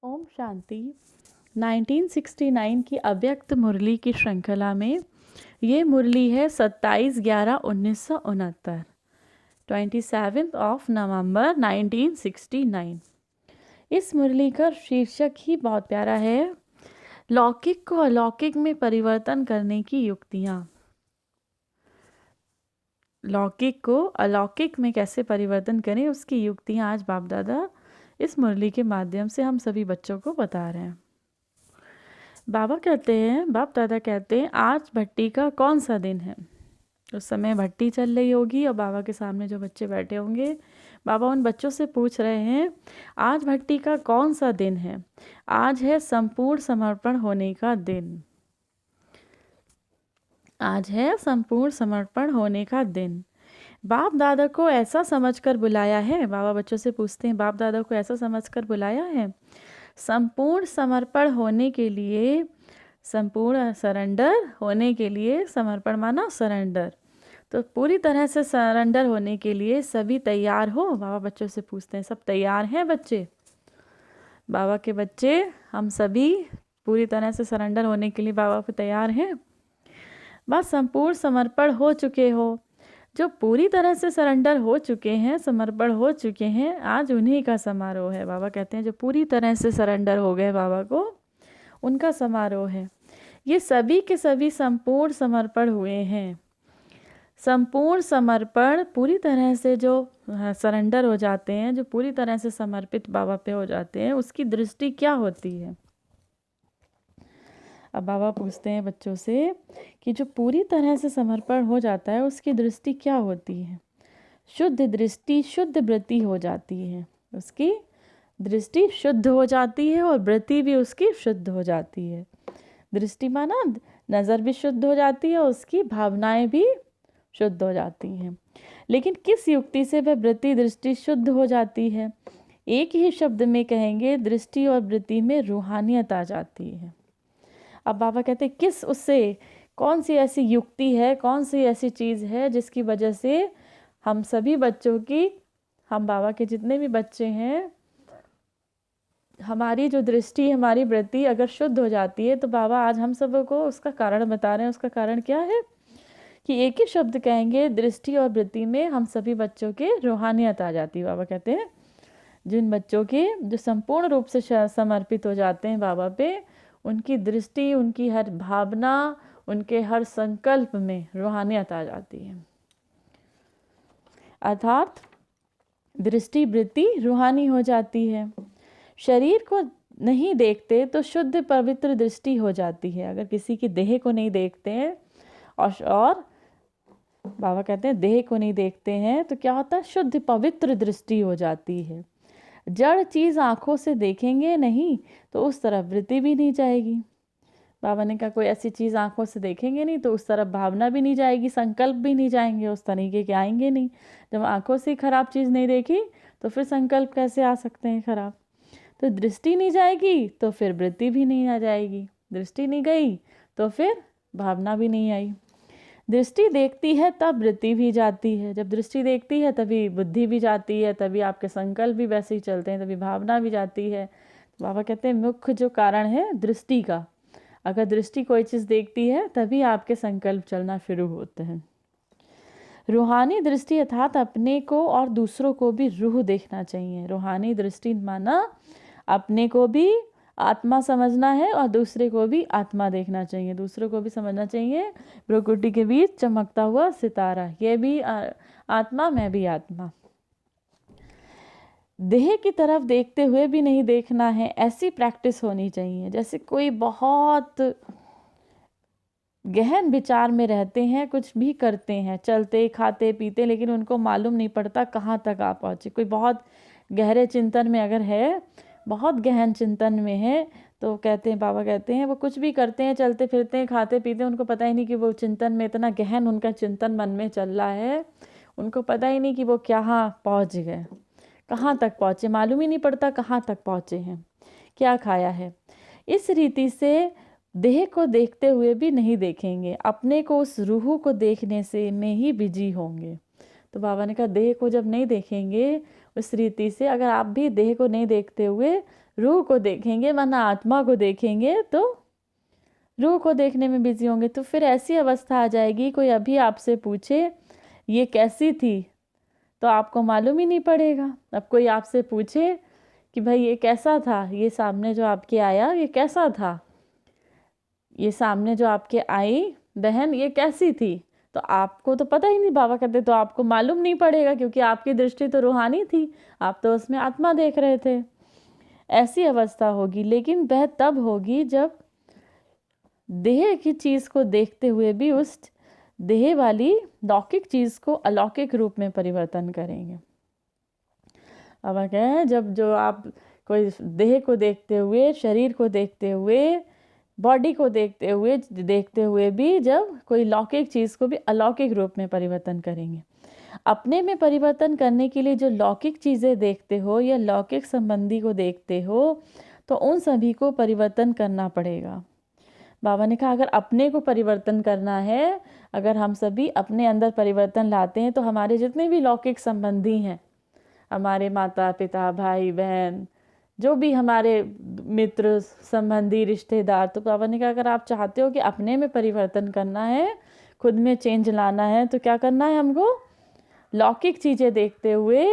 ओम शांति। 1969 की अव्यक्त मुरली की श्रृंखला में ये मुरली है 27/11/1969, 27 नवंबर 1969। इस मुरली का शीर्षक ही बहुत प्यारा है, लौकिक को अलौकिक में परिवर्तन करने की युक्तियाँ। लौकिक को अलौकिक में कैसे परिवर्तन करें उसकी युक्तियाँ आज बाप दादा इस मुरली के माध्यम से हम सभी बच्चों को बता रहे हैं। बाप दादा कहते हैं आज भट्टी का कौन सा दिन है। उस समय भट्टी चल रही होगी और बाबा के सामने जो बच्चे बैठे होंगे, बाबा उन बच्चों से पूछ रहे हैं आज भट्टी का कौन सा दिन है। आज है संपूर्ण समर्पण होने का दिन। आज है संपूर्ण समर्पण होने का दिन। बाप दादा को ऐसा समझकर बुलाया है। बाबा बच्चों से पूछते हैं बाप दादा को ऐसा समझकर बुलाया है संपूर्ण समर्पण होने के लिए, संपूर्ण सरेंडर होने के लिए। समर्पण माना सरेंडर, तो पूरी तरह से सरेंडर होने के लिए सभी तैयार हो। बाबा बच्चों से पूछते हैं सब तैयार हैं बच्चे? बाबा के बच्चे हम सभी पूरी तरह से सरेंडर होने के लिए बाबा पे तैयार हैं। बस संपूर्ण समर्पण हो चुके हो, जो पूरी तरह से सरेंडर हो चुके हैं, समर्पण हो चुके हैं, आज उन्हीं का समारोह है। बाबा कहते हैं जो पूरी तरह से सरेंडर हो गए बाबा को, उनका समारोह है। ये सभी के सभी संपूर्ण समर्पण हुए हैं। संपूर्ण समर्पण पूरी तरह से जो सरेंडर हो जाते हैं, जो पूरी तरह से समर्पित बाबा पे हो जाते हैं, उसकी दृष्टि क्या होती है। अब बाबा पूछते हैं बच्चों से कि जो पूरी तरह से समर्पण हो जाता है उसकी दृष्टि क्या होती है। शुद्ध दृष्टि, शुद्ध वृत्ति हो जाती है। उसकी दृष्टि शुद्ध हो जाती है और वृत्ति भी उसकी शुद्ध हो जाती है। दृष्टि माना नज़र भी शुद्ध हो जाती है, उसकी भावनाएं भी शुद्ध हो जाती हैं। लेकिन किस युक्ति से वह वृत्ति दृष्टि शुद्ध हो जाती है? एक ही शब्द में कहेंगे, दृष्टि और वृत्ति में रूहानियत आ जाती है। अब बाबा कहते हैं किस उससे, कौन सी ऐसी युक्ति है, कौन सी ऐसी चीज़ है जिसकी वजह से हम सभी बच्चों की, हम बाबा के जितने भी बच्चे हैं, हमारी जो दृष्टि, हमारी वृत्ति अगर शुद्ध हो जाती है, तो बाबा आज हम सबको उसका कारण बता रहे हैं। उसका कारण क्या है कि एक ही शब्द कहेंगे, दृष्टि और वृत्ति में हम सभी बच्चों के रूहानियत आ जाती है। बाबा कहते हैं जिन बच्चों के जो संपूर्ण रूप से समर्पित हो जाते हैं बाबा पे, उनकी दृष्टि, उनकी हर भावना, उनके हर संकल्प में रूहानियत आ जाती है। अर्थात दृष्टि वृत्ति रूहानी हो जाती है। शरीर को नहीं देखते तो शुद्ध पवित्र दृष्टि हो जाती है। अगर किसी की देह को नहीं देखते हैं और बाबा कहते हैं देह को नहीं देखते हैं तो क्या होता है, शुद्ध पवित्र दृष्टि हो जाती है। जड़ चीज़ आँखों से देखेंगे नहीं तो उस तरफ वृत्ति भी नहीं जाएगी। बाबा ने कहा कोई ऐसी चीज़ आँखों से देखेंगे नहीं तो उस तरफ भावना भी नहीं जाएगी, संकल्प भी नहीं जाएंगे, उस तरीके के आएंगे नहीं। जब आँखों से खराब चीज़ नहीं देखी तो फिर संकल्प कैसे आ सकते हैं खराब। तो दृष्टि नहीं जाएगी तो फिर वृत्ति भी नहीं आ जाएगी, दृष्टि नहीं गई तो फिर भावना भी नहीं आई। दृष्टि देखती है तब वृत्ति भी जाती है, जब दृष्टि देखती है तभी बुद्धि भी जाती है, तभी आपके संकल्प भी वैसे ही चलते हैं, तभी भावना भी जाती है। तो बाबा कहते हैं मुख्य जो कारण है दृष्टि का, अगर दृष्टि कोई चीज़ देखती है तभी आपके संकल्प चलना शुरू होते हैं। रूहानी दृष्टि अर्थात अपने को और दूसरों को भी रूह देखना चाहिए। रूहानी दृष्टि माना अपने को भी आत्मा समझना है और दूसरे को भी आत्मा देखना चाहिए, दूसरों को भी समझना चाहिए। प्रकृति के बीच चमकता हुआ सितारा, ये भी आत्मा, मैं भी आत्मा। देह की तरफ देखते हुए भी नहीं देखना है, ऐसी प्रैक्टिस होनी चाहिए। जैसे कोई बहुत गहन विचार में रहते हैं, कुछ भी करते हैं, चलते खाते पीते, लेकिन उनको मालूम नहीं पड़ता कहाँ तक आप पहुँचे। कोई बहुत गहरे चिंतन में अगर है, बहुत गहन चिंतन में है, तो कहते हैं, बाबा कहते हैं वो कुछ भी करते हैं, चलते फिरते हैं, खाते पीते हैं, उनको पता ही नहीं कि वो चिंतन में, इतना गहन उनका चिंतन मन में चल रहा है, उनको पता ही नहीं कि वो कहाँ पहुँच गए, कहाँ तक पहुँचे, मालूम ही नहीं पड़ता कहाँ तक पहुँचे हैं, क्या खाया है। इस रीति से देह को देखते हुए भी नहीं देखेंगे, अपने को उस रूह को देखने से में ही बिजी होंगे। तो बाबा ने कहा देह को जब नहीं देखेंगे उस रीति से, अगर आप भी देह को नहीं देखते हुए रूह को देखेंगे, वरना आत्मा को देखेंगे तो रूह को देखने में बिजी होंगे। तो फिर ऐसी अवस्था आ जाएगी, कोई अभी आपसे पूछे ये कैसी थी तो आपको मालूम ही नहीं पड़ेगा। अब कोई आपसे पूछे कि भाई ये कैसा था, ये सामने जो आपके आया ये कैसा था, ये सामने जो आपके आई बहन ये कैसी थी, तो आपको तो पता ही नहीं, बाबा कहते तो आपको मालूम नहीं पड़ेगा, क्योंकि आपकी दृष्टि तो रूहानी थी, आप तो उसमें आत्मा देख रहे थे। ऐसी अवस्था होगी, लेकिन वह तब होगी जब देह की चीज़ को देखते हुए भी उस देह वाली लौकिक चीज़ को अलौकिक रूप में परिवर्तन करेंगे। अब क्या है, जब जो आप कोई देह को देखते हुए, शरीर को देखते हुए, बॉडी को देखते हुए भी जब कोई लौकिक चीज़ को भी अलौकिक रूप में परिवर्तन करेंगे। अपने में परिवर्तन करने के लिए जो लौकिक चीज़ें देखते हो या लौकिक संबंधी को देखते हो, तो उन सभी को परिवर्तन करना पड़ेगा। बाबा ने कहा अगर अपने को परिवर्तन करना है, अगर हम सभी अपने अंदर परिवर्तन लाते हैं, तो हमारे जितने भी लौकिक संबंधी हैं, हमारे माता पिता भाई बहन जो भी हमारे मित्र संबंधी रिश्तेदार, तो बाबा ने कहा अगर आप चाहते हो कि अपने में परिवर्तन करना है, खुद में चेंज लाना है, तो क्या करना है हमको, लौकिक चीज़ें देखते हुए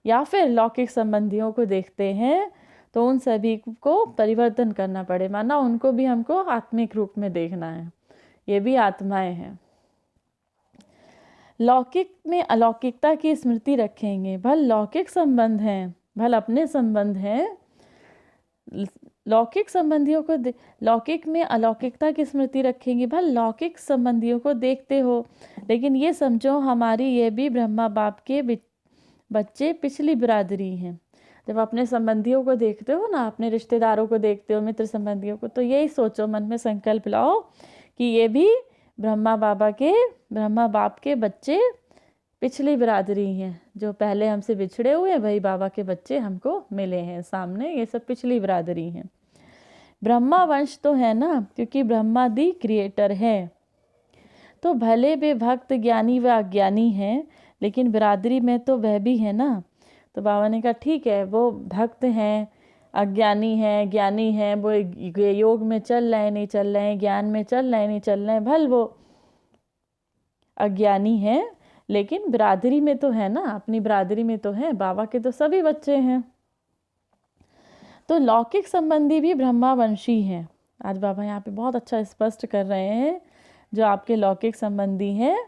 या फिर लौकिक संबंधियों को देखते हैं तो उन सभी को परिवर्तन करना पड़े, माना उनको भी हमको आत्मिक रूप में देखना है, ये भी आत्माएं हैं। लौकिक में अलौकिकता की स्मृति रखेंगे, भल लौकिक संबंध हैं, भल अपने संबंध हैं, लौकिक संबंधियों को लौकिक में अलौकिकता की स्मृति रखेंगे, भल लौकिक संबंधियों को देखते हो, लेकिन ये समझो हमारी ये भी ब्रह्मा बाप के बच्चे पिछली बिरादरी हैं। जब अपने संबंधियों को देखते हो ना, अपने रिश्तेदारों को देखते हो, मित्र संबंधियों को, तो यही सोचो, मन में संकल्प लाओ कि ये भी ब्रह्मा बाप के बच्चे पिछली बिरादरी हैं, जो पहले हमसे बिछड़े हुए वही बाबा के बच्चे हमको मिले हैं सामने, ये सब पिछली बिरादरी हैं। ब्रह्मा वंश तो है ना, क्योंकि ब्रह्मा दी क्रिएटर है, तो भले वे भक्त ज्ञानी व अज्ञानी हैं, लेकिन बिरादरी में तो वह भी है ना। तो बाबा ने कहा ठीक है, वो भक्त हैं, अज्ञानी हैं, ज्ञानी हैं, वो योग में चल रहे नहीं चल रहे हैं, ज्ञान में चल रहे नहीं चल रहे हैं, भल वो अज्ञानी हैं, लेकिन बिरादरी में तो है ना, अपनी बिरादरी में तो है, बाबा के तो सभी बच्चे हैं। तो लौकिक संबंधी भी ब्रह्मावंशी हैं। आज बाबा यहाँ पे बहुत अच्छा स्पष्ट कर रहे हैं, जो आपके लौकिक संबंधी हैं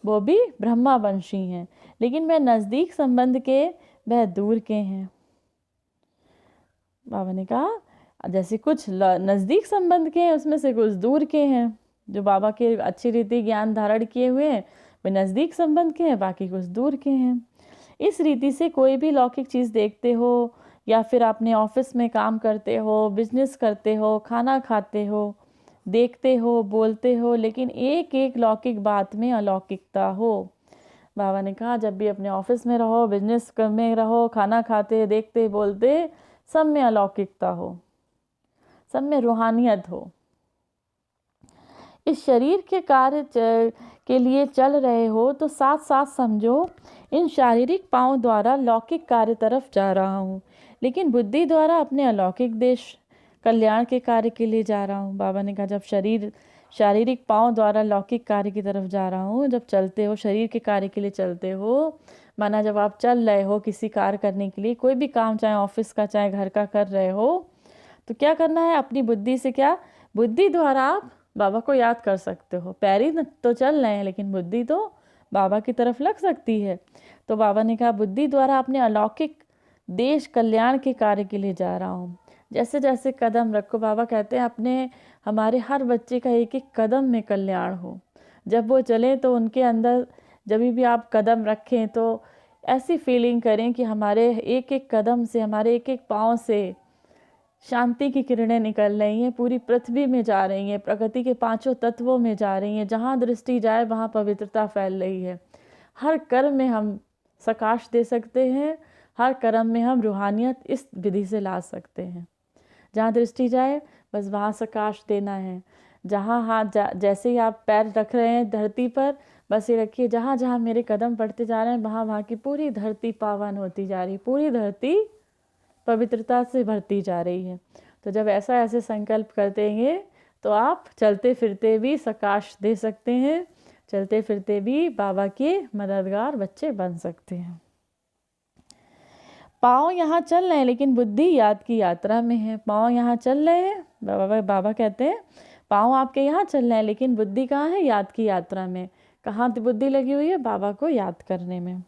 वो भी ब्रह्मावंशी हैं, लेकिन वह नज़दीक संबंध के, वह दूर के हैं। बाबा ने कहा जैसे कुछ नज़दीक संबंध के हैं, उसमें से कुछ दूर के हैं। जो बाबा के अच्छी रीति ज्ञान धारण किए हुए हैं वे नज़दीक संबंध के हैं, बाकी कुछ दूर के हैं। इस रीति से कोई भी लौकिक चीज़ देखते हो, या फिर अपने ऑफिस में काम करते हो, बिजनेस करते हो, खाना खाते हो, देखते हो, बोलते हो, लेकिन एक एक लौकिक बात में अलौकिकता हो। बाबा ने कहा जब भी अपने ऑफिस में रहो, बिजनेस में रहो, खाना खाते, देखते, बोलते, सब में अलौकिकता हो, सब में रूहानियत हो। इस शरीर के कार्य के लिए चल रहे हो तो साथ साथ समझो इन शारीरिक पाँव द्वारा लौकिक कार्य तरफ जा रहा हूँ, लेकिन बुद्धि द्वारा अपने अलौकिक देश कल्याण के कार्य के लिए जा रहा हूँ। बाबा ने कहा जब शारीरिक पाँव द्वारा लौकिक कार्य की तरफ जा रहा हूँ, जब चलते हो शरीर के कार्य के लिए चलते हो, माना जब आप चल रहे हो किसी कार्य करने के लिए, कोई भी काम चाहे ऑफिस का चाहे घर का कर रहे हो, तो क्या करना है, अपनी बुद्धि से, क्या बुद्धि द्वारा आप बाबा को याद कर सकते हो। पैर ही तो चल रहे हैं, लेकिन बुद्धि तो बाबा की तरफ लग सकती है। तो बाबा ने कहा बुद्धि द्वारा अपने अलौकिक देश कल्याण के कार्य के लिए जा रहा हूँ। जैसे जैसे कदम रखो, बाबा कहते हैं हमारे हर बच्चे का एक एक कदम में कल्याण हो। जब वो चले तो उनके अंदर जब भी आप कदम रखें तो ऐसी फीलिंग करें कि हमारे एक एक कदम से, हमारे एक एक पाँव से शांति की किरणें निकल रही हैं, पूरी पृथ्वी में जा रही हैं, प्रकृति के पांचों तत्वों में जा रही हैं। जहाँ दृष्टि जाए वहाँ पवित्रता फैल रही है। हर कर्म में हम सकाश दे सकते हैं, हर कर्म में हम रूहानियत इस विधि से ला सकते हैं। जहाँ दृष्टि जाए बस वहाँ सकाश देना है। जहाँ हाथ जैसे ही आप पैर रख रहे हैं धरती पर, बस ये रखिए जहाँ जहाँ मेरे कदम पड़ते जा रहे हैं वहाँ वहाँ की पूरी धरती पावन होती जा रही, पूरी धरती पवित्रता से भरती जा रही है। तो जब ऐसे संकल्प करते हैं तो आप चलते फिरते भी सकाश दे सकते हैं, चलते फिरते भी बाबा के मददगार बच्चे बन सकते हैं। पाँव यहाँ चल रहे हैं लेकिन बुद्धि याद की यात्रा में है। पाँव यहाँ चल रहे हैं, बाबा कहते हैं पाँव आपके यहाँ चल रहे हैं लेकिन बुद्धि कहाँ है? याद की यात्रा में। कहाँ बुद्धि लगी हुई है? बाबा को याद करने में।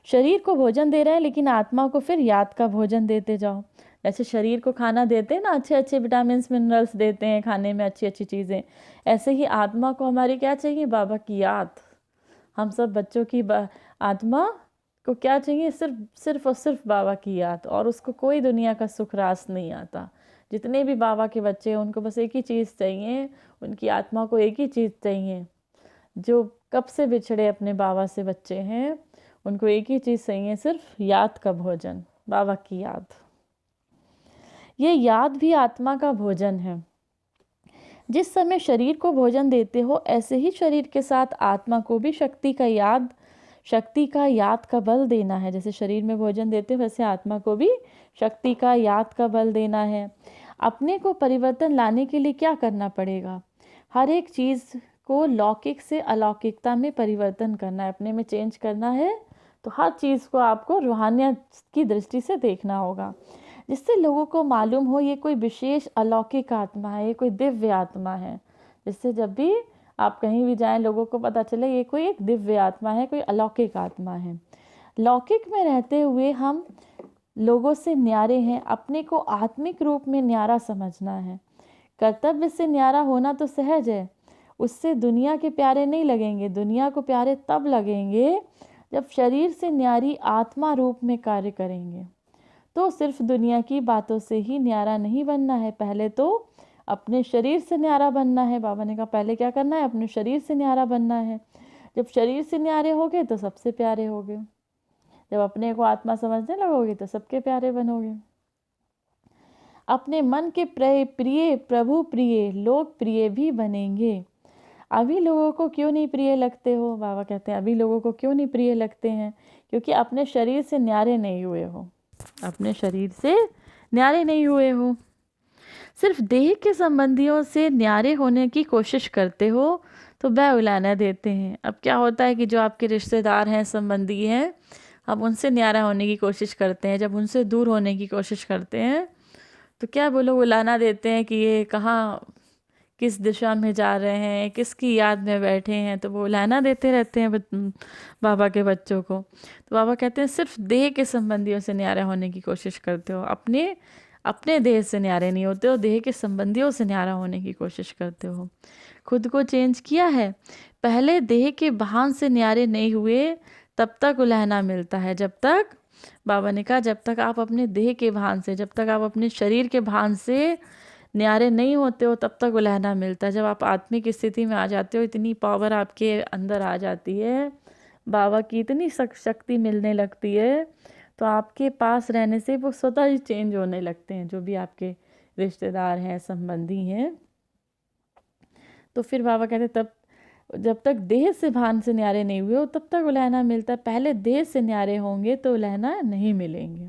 शरीर को भोजन दे रहे हैं लेकिन आत्मा को फिर याद का भोजन देते जाओ। जैसे शरीर को खाना देते हैं ना, अच्छे अच्छे विटामिन मिनरल्स देते हैं खाने में, अच्छी अच्छी चीज़ें, ऐसे ही आत्मा को हमारी क्या चाहिए? बाबा की याद। हम सब बच्चों की आत्मा को क्या चाहिए? सिर्फ और सिर्फ बाबा की याद, और उसको कोई दुनिया का सुख रास नहीं आता। जितने भी बाबा के बच्चे हैं उनको बस एक ही चीज़ चाहिए, उनकी आत्मा को एक ही चीज़ चाहिए। जो कब से बिछड़े अपने बाबा से बच्चे हैं उनको एक ही चीज़ चाहिए, सिर्फ याद का भोजन, बाबा की याद। ये याद भी आत्मा का भोजन है। जिस समय शरीर को भोजन देते हो ऐसे ही शरीर के साथ आत्मा को भी शक्ति का याद का बल देना है। जैसे शरीर में भोजन देते हो वैसे आत्मा को भी शक्ति का याद का बल देना है। अपने को परिवर्तन लाने के लिए क्या करना पड़ेगा? हर एक चीज़ को लौकिक से अलौकिकता में परिवर्तन करना है, अपने में चेंज करना है। तो हर चीज़ को आपको रूहानियत की दृष्टि से देखना होगा, जिससे लोगों को मालूम हो ये कोई विशेष अलौकिक आत्मा है, ये कोई दिव्य आत्मा है। जिससे जब भी आप कहीं भी जाएं लोगों को पता चले ये कोई एक दिव्य आत्मा है, कोई अलौकिक आत्मा है। लौकिक में रहते हुए हम लोगों से न्यारे हैं, अपने को आत्मिक रूप में न्यारा समझना है। कर्तव्य से न्यारा होना तो सहज है, उससे दुनिया के प्यारे नहीं लगेंगे। दुनिया को प्यारे तब लगेंगे जब शरीर से न्यारी आत्मा रूप में कार्य करेंगे। तो सिर्फ दुनिया की बातों से ही न्यारा नहीं बनना है, पहले तो अपने शरीर से न्यारा बनना है। बाबा ने कहा पहले क्या करना है? अपने शरीर से न्यारा बनना है। जब शरीर से न्यारे होगे तो सबसे प्यारे होगे। जब अपने को आत्मा समझने लगोगे तो सबके प्यारे बनोगे। अपने मन के प्रिय प्रभु प्रिय लोग प्रिय भी बनेंगे। अभी लोगों को क्यों नहीं प्रिय लगते हो? बाबा कहते हैं अभी लोगों को क्यों नहीं प्रिय लगते हैं? क्योंकि अपने शरीर से न्यारे नहीं हुए हो, अपने शरीर से न्यारे नहीं हुए हो। सिर्फ देह के संबंधियों से न्यारे होने की कोशिश करते हो तो वह उलाहना देते हैं। अब क्या होता है कि जो आपके रिश्तेदार हैं, संबंधी हैं, अब उनसे न्यारा होने की कोशिश करते हैं। जब उनसे दूर होने की कोशिश करते हैं तो क्या वो लोग उलाहना देते हैं कि ये कहाँ, किस दिशा में जा रहे हैं, किसकी याद में बैठे हैं। तो वो उलाहना देते रहते हैं बाबा के बच्चों को। तो बाबा कहते हैं सिर्फ देह के संबंधियों से न्यारे होने की कोशिश करते हो, अपने देह से न्यारे नहीं होते हो, देह के संबंधियों से न्यारा होने की कोशिश करते हो। खुद को चेंज किया है, पहले देह के भान से न्यारे नहीं हुए तब तक उलाहना मिलता है। जब तक, बाबा ने कहा जब तक आप अपने देह के भान से, जब तक आप अपने शरीर के भान से न्यारे नहीं होते हो तब तक उलाहना मिलता है। जब आप आत्मिक स्थिति में आ जाते हो, इतनी पावर आपके अंदर आ जाती है, बाबा की इतनी शक्ति मिलने लगती है, तो आपके पास रहने से वो स्वतः ही चेंज होने लगते हैं, जो भी आपके रिश्तेदार हैं, संबंधी हैं। तो फिर बाबा कहते तब जब तक देह से भान से न्यारे नहीं हुए हो तब तक उलाहना मिलता है। पहले देह से न्यारे होंगे तो उलाहना नहीं मिलेंगे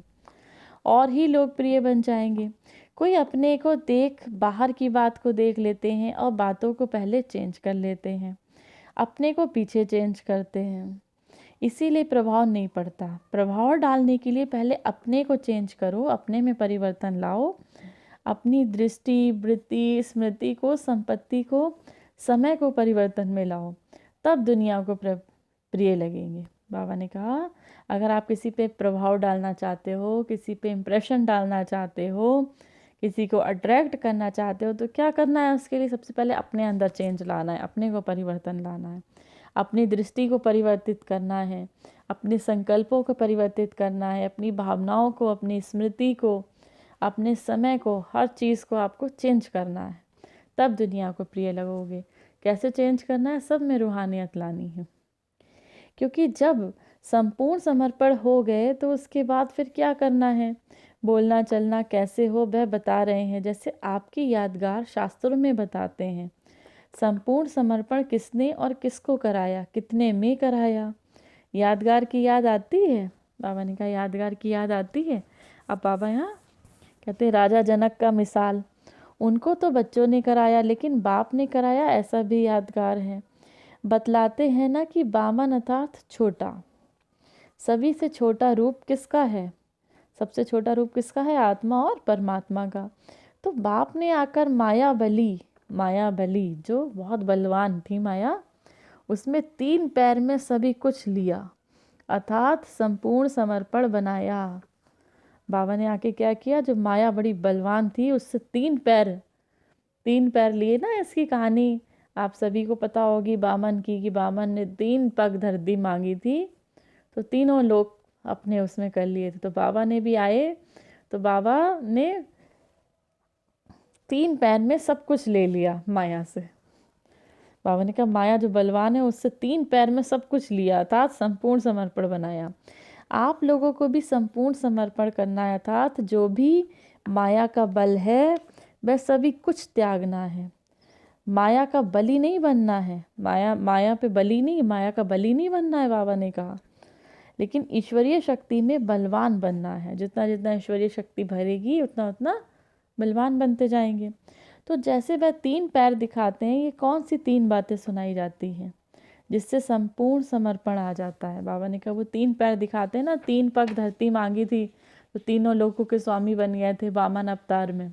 और ही लोग प्रिय बन जाएंगे। कोई अपने को देख बाहर की बात को देख लेते हैं और बातों को पहले चेंज कर लेते हैं, अपने को पीछे चेंज करते हैं, इसीलिए प्रभाव नहीं पड़ता। प्रभाव डालने के लिए पहले अपने को चेंज करो, अपने में परिवर्तन लाओ, अपनी दृष्टि, वृत्ति, स्मृति को, संपत्ति को, समय को परिवर्तन में लाओ, तब दुनिया को प्रिय लगेंगे। बाबा ने कहा अगर आप किसी पे प्रभाव डालना चाहते हो, किसी पे इम्प्रेशन डालना चाहते हो, किसी को अट्रैक्ट करना चाहते हो, तो क्या करना है? उसके लिए सबसे पहले अपने अंदर चेंज लाना है, अपने को परिवर्तन लाना है, अपनी दृष्टि को परिवर्तित करना है, अपने संकल्पों को परिवर्तित करना है, अपनी भावनाओं को, अपनी स्मृति को, अपने समय को, हर चीज़ को आपको चेंज करना है, तब दुनिया को प्रिय लगोगे। कैसे चेंज करना है? सब में रूहानियत लानी है। क्योंकि जब संपूर्ण समर्पण हो गए तो उसके बाद फिर क्या करना है? बोलना चलना कैसे हो वह बता रहे हैं, जैसे आपकी यादगार शास्त्रों में बताते हैं। संपूर्ण समर्पण किसने और किसको कराया, कितने में कराया? यादगार की याद आती है? बाबा ने कहा यादगार की याद आती है। अब बाबा यहाँ कहते हैं राजा जनक का मिसाल, उनको तो बच्चों ने कराया लेकिन बाप ने कराया, ऐसा भी यादगार है। बतलाते हैं ना कि बामन अर्थात छोटा, सभी से छोटा रूप किसका है? सबसे छोटा रूप किसका है? आत्मा और परमात्मा का। तो बाप ने आकर माया बली जो बहुत बलवान थी माया, उसमें 3 पैर में सभी कुछ लिया, अर्थात संपूर्ण समर्पण बनाया। बाबा ने आके क्या किया? जो माया बड़ी बलवान थी उससे 3 पैर लिए ना। इसकी कहानी आप सभी को पता होगी बामन की, कि बामन ने 3 पग धरती मांगी थी तो तीनों लोग अपने उसमें कर लिए थे। तो बाबा ने भी आए तो बाबा ने 3 पैर में सब कुछ ले लिया माया से। बाबा ने कहा माया जो बलवान है उससे 3 पैर में सब कुछ लिया, अर्थात संपूर्ण समर्पण बनाया। आप लोगों को भी संपूर्ण समर्पण करना है, अर्थात जो भी माया का बल है वह सभी कुछ त्यागना है। माया का बलि नहीं बनना है, माया पे बलि नहीं, माया का बलि नहीं बनना है बाबा ने कहा, लेकिन ईश्वरीय शक्ति में बलवान बनना है। जितना जितना ईश्वरीय शक्ति भरेगी उतना उतना बलवान बनते जाएंगे। तो जैसे वह 3 पैर दिखाते हैं, ये कौन सी 3 बातें सुनाई जाती हैं जिससे संपूर्ण समर्पण आ जाता है? बाबा ने कहा वो 3 पैर दिखाते हैं ना, 3 पग धरती मांगी थी तो तीनों लोगों के स्वामी बन गए थे वामन अवतार में।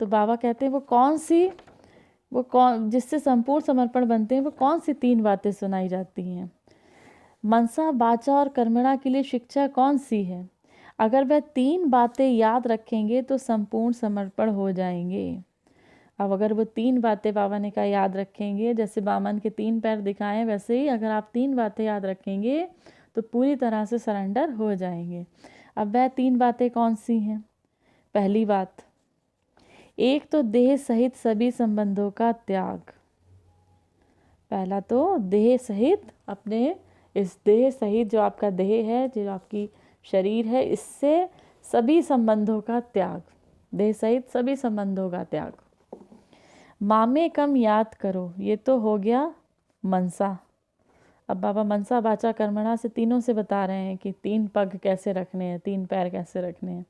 तो बाबा कहते हैं वो कौन जिससे संपूर्ण समर्पण बनते हैं, वो कौन सी 3 बातें सुनाई जाती हैं? मनसा वाचा और कर्मणा के लिए शिक्षा कौन सी है? अगर वह 3 बातें याद रखेंगे तो संपूर्ण समर्पण हो जाएंगे। अब अगर वो 3 बातें बाबा ने कहा याद रखेंगे, जैसे बामन के 3 पैर दिखाएं वैसे ही अगर आप 3 बातें याद रखेंगे तो पूरी तरह से सरेंडर हो जाएंगे। अब वह 3 बातें कौन सी हैं? पहली बात, एक तो देह सहित सभी संबंधों का त्याग। पहला तो देह सहित, अपने इस देह सहित जो आपका देह है, जो आपकी शरीर है, इससे सभी संबंधों का त्याग, देह सहित सभी संबंधों का त्याग। मामे कम याद करो, ये तो हो गया मनसा। अब बाबा मनसा वाचा कर्मणा से तीनों से बता रहे हैं कि 3 पग कैसे रखने हैं, 3 पैर कैसे रखने हैं।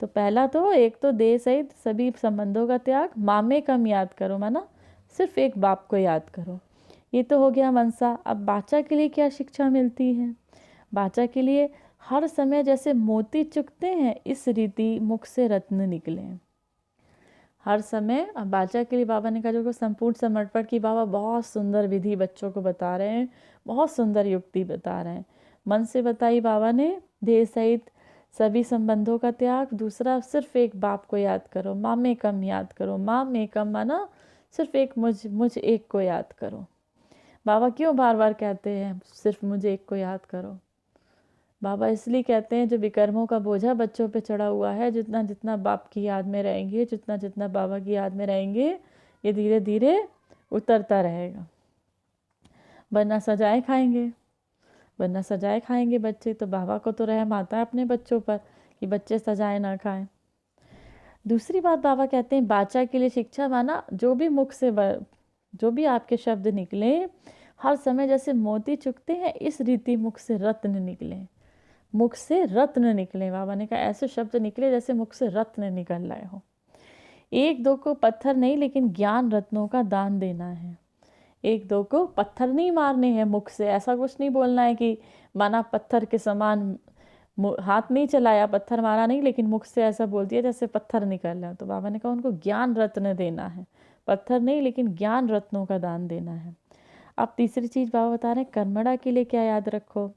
तो पहला तो एक तो देह सहित सभी संबंधों का त्याग, मामे कम याद करो, माना सिर्फ एक बाप को याद करो, ये तो हो गया मनसा। अब बाचा के लिए क्या शिक्षा मिलती है? बाचा के लिए हर समय जैसे मोती चुगते हैं इस रीति मुख से रत्न निकले। हर समय। अब बाचा के लिए बाबा ने कहा जो संपूर्ण समर्पण की बाबा बहुत सुंदर विधि बच्चों को बता रहे हैं, बहुत सुंदर युक्ति बता रहे हैं। मन से बताई बाबा ने, देह सहित सभी संबंधों का त्याग। दूसरा, सिर्फ एक बाप को याद करो, माँ में कम याद करो। माँ में कम माना सिर्फ एक मुझ एक को याद करो। बाबा क्यों बार बार कहते हैं सिर्फ मुझे एक को याद करो? बाबा इसलिए कहते हैं जो विकर्मों का बोझा बच्चों पे चढ़ा हुआ है, जितना जितना बाप की याद में रहेंगे, जितना जितना बाबा की याद में रहेंगे, ये धीरे धीरे उतरता रहेगा। वरना सजाएं खाएंगे बच्चे। तो बाबा को तो रहम आता है अपने बच्चों पर कि बच्चे सजाएं ना खाएं। दूसरी बात बाबा कहते हैं बाचा के लिए शिक्षा, माना जो भी मुख से जो भी आपके शब्द निकले हर समय जैसे मोती चुगते हैं इस रीति मुख से रत्न निकले। मुख से रत्न निकले, बाबा ने कहा ऐसे शब्द निकले जैसे मुख से रत्न निकल रहे हो। एक दो को पत्थर नहीं लेकिन ज्ञान रत्नों का दान देना है। एक दो को पत्थर नहीं मारने हैं मुख से, ऐसा कुछ नहीं बोलना है कि माना पत्थर के समान हाथ नहीं चलाया, पत्थर मारा नहीं, लेकिन मुख से ऐसा बोल दिया जैसे पत्थर निकल रहा। तो बाबा ने कहा उनको ज्ञान रत्न देना है, पत्थर नहीं लेकिन ज्ञान रत्नों का दान देना है। अब तीसरी चीज़ बाबा बता रहे हैं कर्मणा के लिए क्या याद रखो,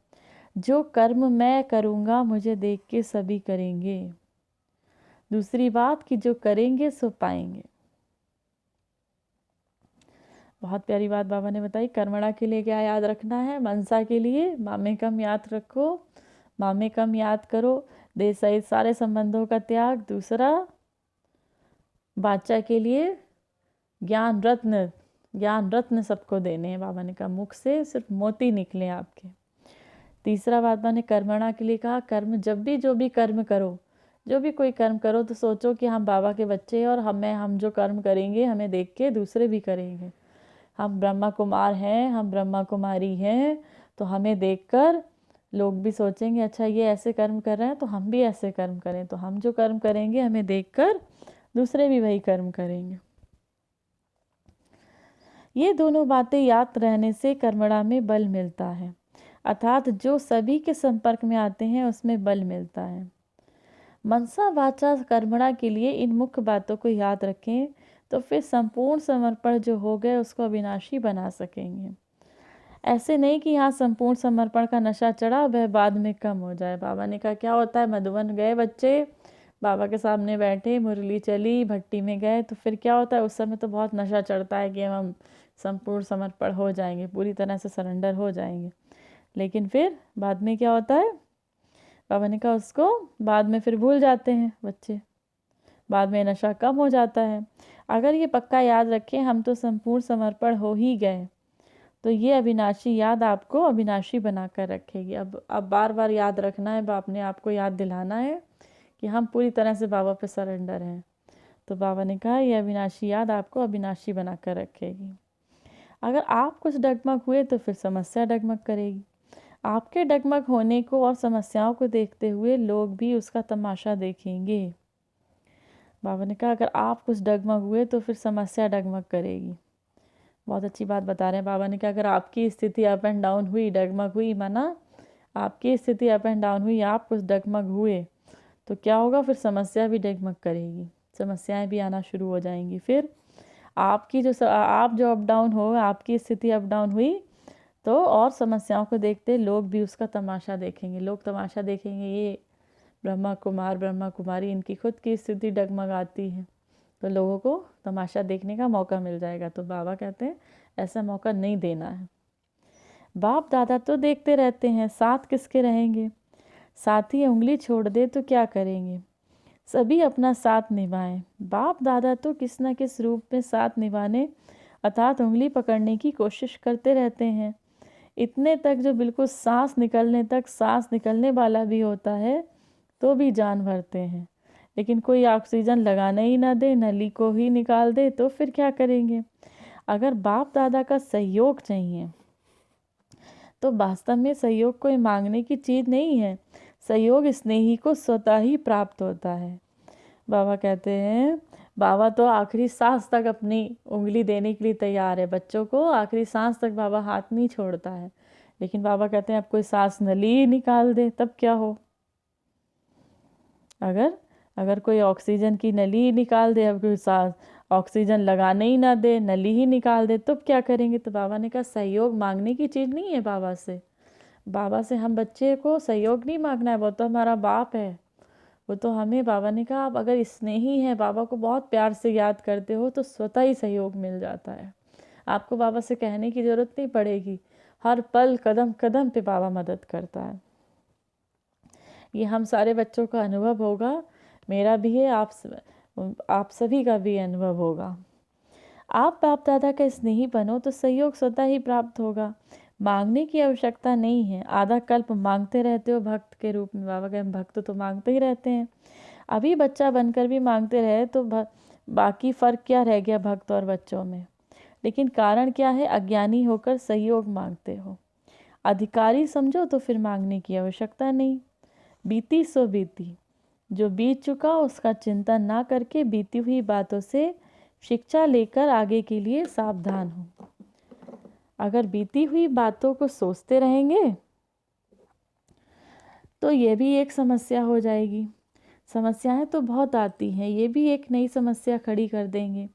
जो कर्म मैं करूँगा मुझे देख के सभी करेंगे। दूसरी बात कि जो करेंगे सो पाएंगे। बहुत प्यारी बात बाबा ने बताई। कर्मणा के लिए क्या याद रखना है? मनसा के लिए मामे कम याद रखो, मामे कम याद करो, देह सहित सारे संबंधों का त्याग। दूसरा, बाचा के लिए ज्ञान रत्न सबको देने हैं। बाबा ने कहा मुख से सिर्फ मोती निकले आपके। तीसरा बाबा ने कर्मणा के लिए कहा कर्म जब भी जो भी कर्म करो, जो भी कोई कर्म करो तो सोचो कि हम बाबा के बच्चे हैं और हम जो कर्म करेंगे हमें देख के दूसरे भी करेंगे। हम ब्रह्मा कुमार हैं, हम ब्रह्मा कुमारी हैं, तो हमें देखकर लोग भी सोचेंगे अच्छा ये ऐसे कर्म कर रहे हैं तो हम भी ऐसे कर्म करें, तो हम जो कर्म करेंगे हमें देखकर दूसरे भी वही कर्म करेंगे। ये दोनों बातें याद रहने से कर्मणा में बल मिलता है, अर्थात जो सभी के संपर्क में आते हैं उसमें बल मिलता है। मनसा वाचा कर्मणा के लिए इन मुख्य बातों को याद रखें तो फिर संपूर्ण समर्पण जो हो गए उसको अविनाशी बना सकेंगे। ऐसे नहीं कि यहाँ संपूर्ण समर्पण का नशा चढ़ा वह बाद में कम हो जाए। बाबा ने कहा क्या होता है, मधुबन गए बच्चे, बाबा के सामने बैठे, मुरली चली, भट्टी में गए, तो फिर क्या होता है उस समय तो बहुत नशा चढ़ता है कि हम संपूर्ण समर्पण हो जाएंगे, पूरी तरह से सरेंडर हो जाएंगे। लेकिन फिर बाद में क्या होता है, बाबा ने कहा उसको बाद में फिर भूल जाते हैं बच्चे, बाद में नशा कम हो जाता है। अगर ये पक्का याद रखें हम तो संपूर्ण समर्पण हो ही गए, तो ये अविनाशी याद आपको अविनाशी बनाकर रखेगी। अब बार बार याद रखना है, बाप ने आपको याद दिलाना है कि हम पूरी तरह से बाबा पे सरेंडर हैं। तो बाबा ने कहा ये अविनाशी याद आपको अविनाशी बनाकर रखेगी। अगर आप कुछ डगमग हुए तो फिर समस्या डगमग करेगी। आपके डगमग होने को और समस्याओं को देखते हुए लोग भी उसका तमाशा देखेंगे। बाबा ने कहा अगर आप कुछ डगमग हुए तो फिर समस्या डगमग करेगी। बहुत अच्छी बात बता रहे हैं बाबा ने कहा अगर आपकी स्थिति अप एंड डाउन हुई, डगमग हुई, माना आपकी स्थिति अप एंड डाउन हुई, आप कुछ डगमग हुए तो क्या होगा, फिर समस्या भी डगमग करेगी, समस्याएं भी आना शुरू हो जाएंगी। फिर आपकी आप जो अप डाउन हो, आपकी स्थिति अप डाउन हुई तो और समस्याओं को देखते लोग भी उसका तमाशा देखेंगे। लोग तमाशा देखेंगे ये ब्रह्मा कुमार ब्रह्मा कुमारी इनकी खुद की स्थिति डगमगाती है, तो लोगों को तमाशा देखने का मौका मिल जाएगा। तो बाबा कहते हैं ऐसा मौका नहीं देना है। बाप दादा तो देखते रहते हैं, साथ किसके रहेंगे, साथी उंगली छोड़ दे तो क्या करेंगे, सभी अपना साथ निभाएं। बाप दादा तो किस न किस रूप में साथ निभाने अर्थात उंगली पकड़ने की कोशिश करते रहते हैं, इतने तक जो बिल्कुल सांस निकलने तक, सांस निकलने वाला भी होता है तो भी जान भरते हैं। लेकिन कोई ऑक्सीजन लगाने ही ना दे, नली को ही निकाल दे तो फिर क्या करेंगे। अगर बाप दादा का सहयोग चाहिए तो वास्तव में सहयोग कोई मांगने की चीज़ नहीं है, सहयोग स्नेही को स्वतः ही प्राप्त होता है। बाबा कहते हैं बाबा तो आखिरी सांस तक अपनी उंगली देने के लिए तैयार है, बच्चों को आखिरी सांस तक बाबा हाथ नहीं छोड़ता है। लेकिन बाबा कहते हैं अब कोई सांस नली निकाल दे तब क्या हो, अगर कोई ऑक्सीजन की नली निकाल दे, अब कोई सांस ऑक्सीजन लगाने ही ना दे, नली ही निकाल दे तो क्या करेंगे। तो बाबा ने कहा सहयोग मांगने की चीज़ नहीं है बाबा से हम बच्चे को सहयोग नहीं मांगना है, वो तो हमारा बाप है, वो तो हमें, बाबा ने कहा आप अगर स्नेही हैं, बाबा को बहुत प्यार से याद करते हो तो स्वतः ही सहयोग मिल जाता है। आपको बाबा से कहने की ज़रूरत नहीं पड़ेगी, हर पल कदम कदम पे बाबा मदद करता है। ये हम सारे बच्चों का अनुभव होगा, मेरा भी है, आप सभी का भी अनुभव होगा। आप बाप दादा का स्नेही बनो तो सहयोग स्वतः ही प्राप्त होगा, मांगने की आवश्यकता नहीं है। आधा कल्प मांगते रहते हो भक्त के रूप में, बाबा के भक्त तो मांगते ही रहते हैं, अभी बच्चा बनकर भी मांगते रहे तो बाकी फ़र्क क्या रह गया भक्त और बच्चों में। लेकिन कारण क्या है, अज्ञानी होकर सहयोग मांगते हो, अधिकारी समझो तो फिर मांगने की आवश्यकता नहीं। बीती सो बीती, जो बीत चुका उसका चिंतन ना करके बीती हुई बातों से शिक्षा लेकर आगे के लिए सावधान हो। अगर बीती हुई बातों को सोचते रहेंगे तो ये भी एक समस्या हो जाएगी। समस्याएं तो बहुत आती हैं, ये भी एक नई समस्या खड़ी कर देंगे।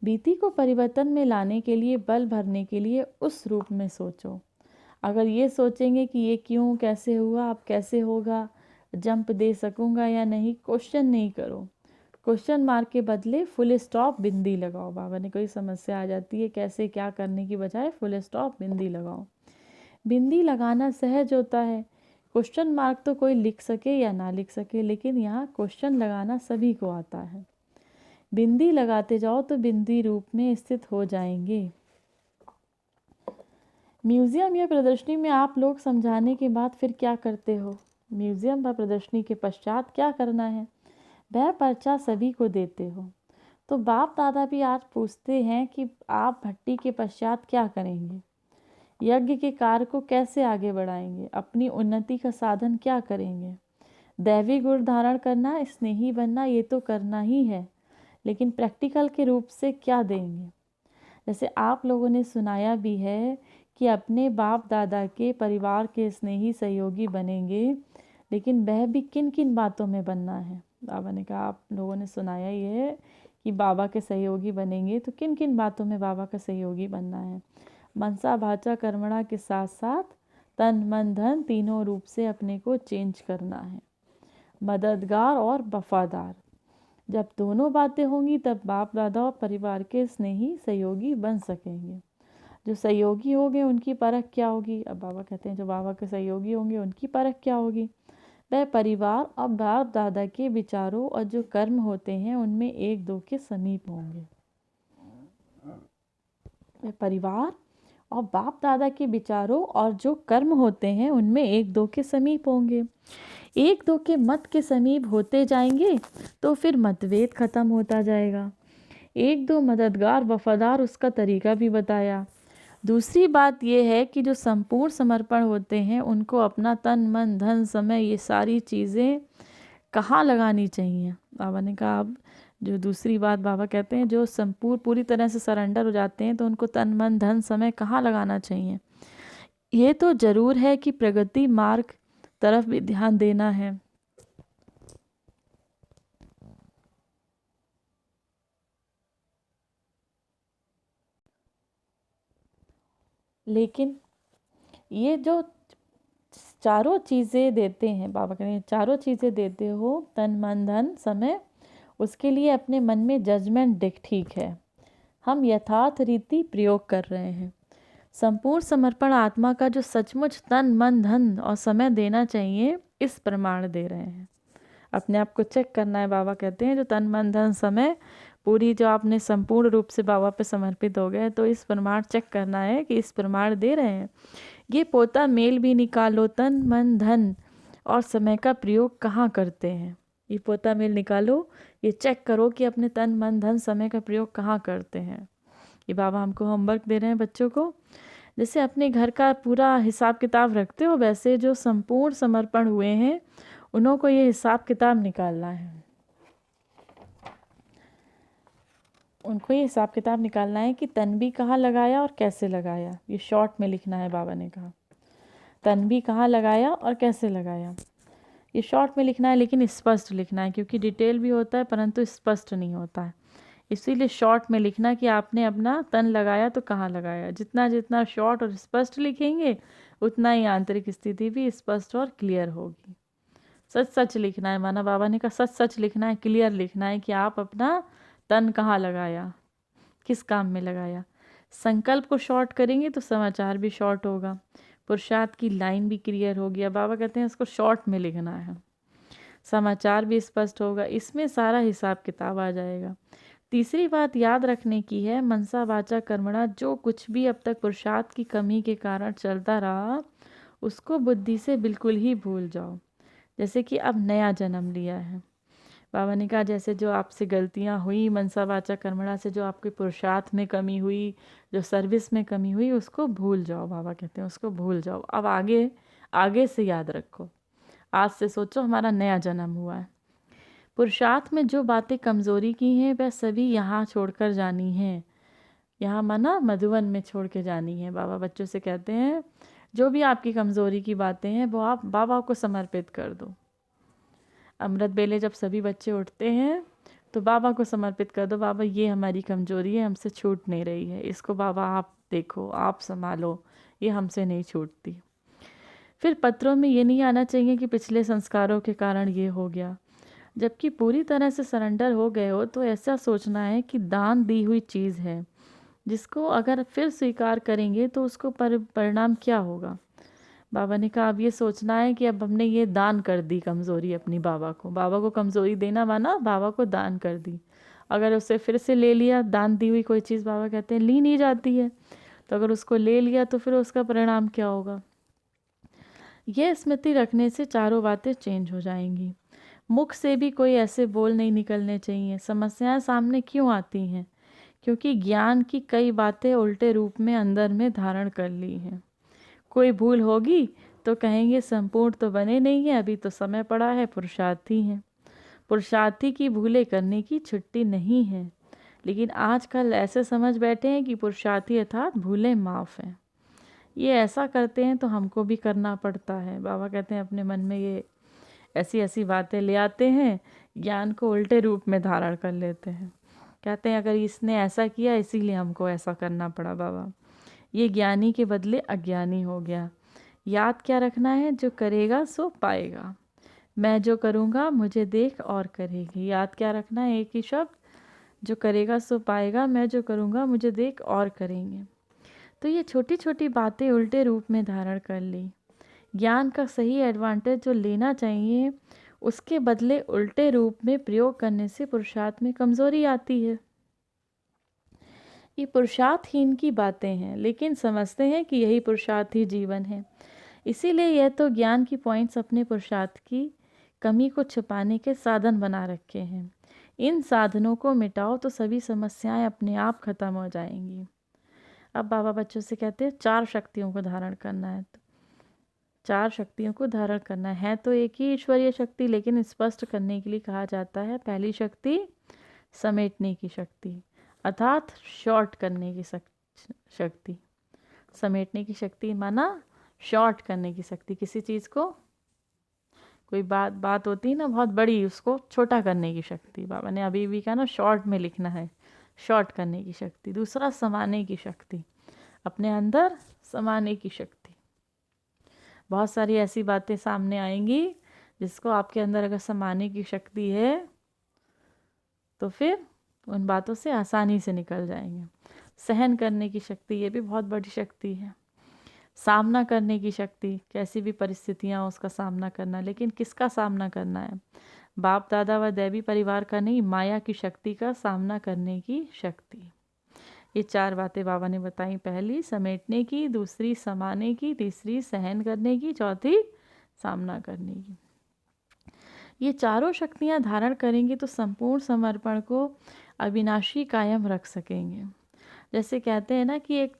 बीती को परिवर्तन में लाने के लिए, बल भरने के लिए उस रूप में सोचो। अगर ये सोचेंगे कि ये क्यों, कैसे हुआ, अब कैसे होगा, जंप दे सकूंगा या नहीं, क्वेश्चन नहीं करो, क्वेश्चन मार्क के बदले फुल स्टॉप बिंदी लगाओ। बाबा ने कोई समस्या आ जाती है कैसे क्या करने की बजाय फुल स्टॉप बिंदी लगाओ। बिंदी लगाना सहज होता है, क्वेश्चन मार्क तो कोई लिख सके या ना लिख सके, लेकिन यहाँ क्वेश्चन लगाना सभी को आता है। बिंदी लगाते जाओ तो बिंदी रूप में स्थित हो जाएंगे। म्यूजियम या प्रदर्शनी में आप लोग समझाने के बाद फिर क्या करते हो, म्यूजियम व प्रदर्शनी के पश्चात क्या करना है, वह पर्चा सभी को देते हो। तो बाप दादा भी आज पूछते हैं कि आप भट्टी के पश्चात क्या करेंगे। यज्ञ के कार्य को कैसे आगे बढ़ाएंगे, अपनी उन्नति का साधन क्या करेंगे। दैवी गुण धारण करना, स्नेही बनना, ये तो करना ही है, लेकिन प्रैक्टिकल के रूप से क्या देंगे। जैसे आप लोगों ने सुनाया भी है कि अपने बाप दादा के परिवार के स्नेही सहयोगी बनेंगे, लेकिन वह भी किन किन बातों में बनना है। बाबा ने कहा, आप लोगों ने सुनाया ही है कि बाबा के सहयोगी बनेंगे, तो किन किन बातों में बाबा का सहयोगी बनना है। मनसा वाचा कर्मणा के साथ साथ तन मन धन तीनों रूप से अपने को चेंज करना है। मददगार और वफादार, जब दोनों बातें होंगी तब बाप दादा और परिवार के स्नेही सहयोगी बन सकेंगे। जो सहयोगी होंगे उनकी परख क्या होगी। अब बाबा कहते हैं जो बाबा के सहयोगी होंगे उनकी परख क्या होगी। वह परिवार और बाप दादा के विचारों और जो कर्म होते हैं उनमें एक दो के समीप होंगे। वह परिवार और बाप दादा के विचारों और जो कर्म होते हैं उनमें एक दो के समीप होंगे। एक दो के मत के समीप होते जाएंगे तो फिर मतभेद खत्म होता जाएगा। एक दो मददगार वफादार, उसका तरीका भी बताया। दूसरी बात यह है कि जो संपूर्ण समर्पण होते हैं उनको अपना तन मन धन समय ये सारी चीज़ें कहाँ लगानी चाहिए। बाबा ने कहा, अब जो दूसरी बात बाबा कहते हैं जो संपूर्ण पूरी तरह से सरेंडर हो जाते हैं तो उनको तन मन धन समय कहाँ लगाना चाहिए। ये तो ज़रूर है कि प्रगति मार्ग तरफ भी ध्यान देना है। लेकिन ये जो चारों चीज़ें देते हैं, बाबा कहते हैं चारों चीज़ें देते हो, तन मन धन समय, उसके लिए अपने मन में जजमेंट ठीक है, हम यथार्थ रीति प्रयोग कर रहे हैं। संपूर्ण समर्पण आत्मा का जो सचमुच तन मन धन और समय देना चाहिए, इस प्रमाण दे रहे हैं। अपने आप को चेक करना है। बाबा कहते हैं जो तन मन धन समय पूरी जो आपने संपूर्ण रूप से बाबा पे समर्पित हो गए, तो इस प्रमाण चेक करना है कि इस प्रमाण दे रहे हैं। ये पोता मेल भी निकालो, तन मन धन और समय का प्रयोग कहाँ करते हैं। ये पोता मेल निकालो, ये चेक करो कि अपने तन मन धन समय का प्रयोग कहाँ करते हैं। ये बाबा हमको होमवर्क दे रहे हैं बच्चों को। जैसे अपने घर का पूरा हिसाब किताब रखते हो, वैसे जो संपूर्ण समर्पण हुए हैं उन्हों को ये हिसाब किताब निकालना है। उनको ये हिसाब किताब निकालना है कि तन भी कहाँ लगाया और कैसे लगाया। ये शॉर्ट में लिखना है। बाबा ने कहा तन भी कहाँ लगाया और कैसे लगाया। ये शॉर्ट में लिखना है, लेकिन स्पष्ट लिखना है, क्योंकि डिटेल भी होता है परंतु स्पष्ट नहीं होता है। इसीलिए शॉर्ट में लिखना कि आपने अपना तन लगाया तो कहाँ लगाया। जितना जितना शॉर्ट और स्पष्ट लिखेंगे उतना ही आंतरिक स्थिति भी स्पष्ट और क्लियर होगी। सच सच लिखना है। माना बाबा ने कहा सच सच लिखना है, क्लियर लिखना है कि आप अपना तन कहाँ लगाया, किस काम में लगाया। संकल्प को शॉर्ट करेंगे तो समाचार भी शॉर्ट होगा, पुरुषार्थ की लाइन भी क्लियर होगी। अब बाबा कहते हैं इसको शॉर्ट में लिखना है, समाचार भी स्पष्ट होगा, इसमें सारा हिसाब किताब आ जाएगा। तीसरी बात याद रखने की है, मनसा वाचा कर्मणा, जो कुछ भी अब तक पुरुषार्थ की कमी के कारण चलता रहा उसको बुद्धि से बिल्कुल ही भूल जाओ। जैसे कि अब नया जन्म लिया है। बाबा ने कहा जैसे जो आपसे गलतियां हुई मनसा वाचा कर्मणा से, जो आपके पुरुषार्थ में कमी हुई, जो सर्विस में कमी हुई, उसको भूल जाओ। बाबा कहते हैं उसको भूल जाओ। अब आगे आगे से याद रखो। आज से सोचो हमारा नया जन्म हुआ है। पुरुषार्थ में जो बातें कमज़ोरी की हैं वह सभी यहाँ छोड़कर जानी हैं। यहाँ माना मधुवन में छोड़ के जानी है। बाबा बच्चों से कहते हैं जो भी आपकी कमज़ोरी की बातें हैं वो आप बाबा को समर्पित कर दो। अमृत बेले जब सभी बच्चे उठते हैं तो बाबा को समर्पित कर दो। बाबा ये हमारी कमज़ोरी है, हमसे छूट नहीं रही है, इसको बाबा आप देखो, आप संभालो, ये हमसे नहीं छूटती। फिर पत्रों में ये नहीं आना चाहिए कि पिछले संस्कारों के कारण ये हो गया। जबकि पूरी तरह से सरेंडर हो गए हो तो ऐसा सोचना है कि दान दी हुई चीज़ है, जिसको अगर फिर स्वीकार करेंगे तो उसको परिणाम क्या होगा। बाबा ने कहा अब ये सोचना है कि अब हमने ये दान कर दी कमज़ोरी अपनी बाबा को कमज़ोरी देना माना बाबा को दान कर दी। अगर उसे फिर से ले लिया, दान दी हुई कोई चीज़ बाबा कहते हैं ली नहीं जाती है, तो अगर उसको ले लिया तो फिर उसका परिणाम क्या होगा। यह स्मृति रखने से चारों बातें चेंज हो जाएंगी। मुख से भी कोई ऐसे बोल नहीं निकलने चाहिए। समस्याएं सामने क्यों आती हैं? क्योंकि ज्ञान की कई बातें उल्टे रूप में अंदर में धारण कर ली हैं। कोई भूल होगी तो कहेंगे संपूर्ण तो बने नहीं है, अभी तो समय पड़ा है, पुरुषार्थी हैं। पुरुषार्थी की भूलें करने की छुट्टी नहीं है। लेकिन आजकल ऐसे समझ बैठे हैं कि पुरुषार्थी अर्थात भूलें माफ़ हैं। ये ऐसा करते हैं तो हमको भी करना पड़ता है। बाबा कहते हैं अपने मन में ये ऐसी ऐसी बातें ले आते हैं, ज्ञान को उल्टे रूप में धारण कर लेते हैं। कहते हैं अगर इसने ऐसा किया इसीलिए हमको ऐसा करना पड़ा बाबा। ये ज्ञानी के बदले अज्ञानी हो गया। याद क्या रखना है, जो करेगा सो पाएगा। मैं जो करूँगा मुझे देख और करेगी। याद क्या रखना है, एक ही शब्द, जो करेगा सो पाएगा, मैं जो करूँगा मुझे देख और करेंगे। तो ये छोटी छोटी बातें उल्टे रूप में धारण कर ली। ज्ञान का सही एडवांटेज जो लेना चाहिए उसके बदले उल्टे रूप में प्रयोग करने से पुरुषार्थ में कमज़ोरी आती है। ये पुरुषार्थहीन की बातें हैं, लेकिन समझते हैं कि यही पुरुषार्थ ही जीवन है। इसीलिए यह तो ज्ञान की पॉइंट्स अपने पुरुषार्थ की कमी को छुपाने के साधन बना रखे हैं। इन साधनों को मिटाओ तो सभी समस्याएं अपने आप खत्म हो जाएंगी। अब बाबा बच्चों से कहते हैं 4 शक्तियों को धारण करना है। तो 4 शक्तियों को धारण करना है तो एक ही ईश्वरीय शक्ति, लेकिन स्पष्ट करने के लिए कहा जाता है पहली शक्ति समेटने की शक्ति, अर्थात शॉर्ट करने की शक्ति। समेटने की शक्ति माना शॉर्ट करने की शक्ति। किसी चीज़ को, कोई बात होती है ना बहुत बड़ी, उसको छोटा करने की शक्ति। बाबा ने अभी भी कहा ना शॉर्ट में लिखना है, शॉर्ट करने की शक्ति। दूसरा समाने की शक्ति, अपने अंदर समाने की शक्ति। बहुत सारी ऐसी बातें सामने आएंगी जिसको आपके अंदर अगर समाने की शक्ति है तो फिर उन बातों से आसानी से निकल जाएंगे। सहन करने की शक्ति, ये भी बहुत बड़ी शक्ति है। सामना करने की शक्ति, कैसी भी परिस्थितियाँ उसका सामना करना, लेकिन किसका सामना करना है, बाप दादा व दैवी परिवार का नहीं, माया की शक्ति का सामना करने की शक्ति। ये 4 बातें बाबा ने बताई। पहली समेटने की, दूसरी समाने की, तीसरी सहन करने की, चौथी सामना करने की। ये चारों शक्तियाँ धारण करेंगे तो संपूर्ण समर्पण को अविनाशी कायम रख सकेंगे। जैसे कहते हैं ना कि एक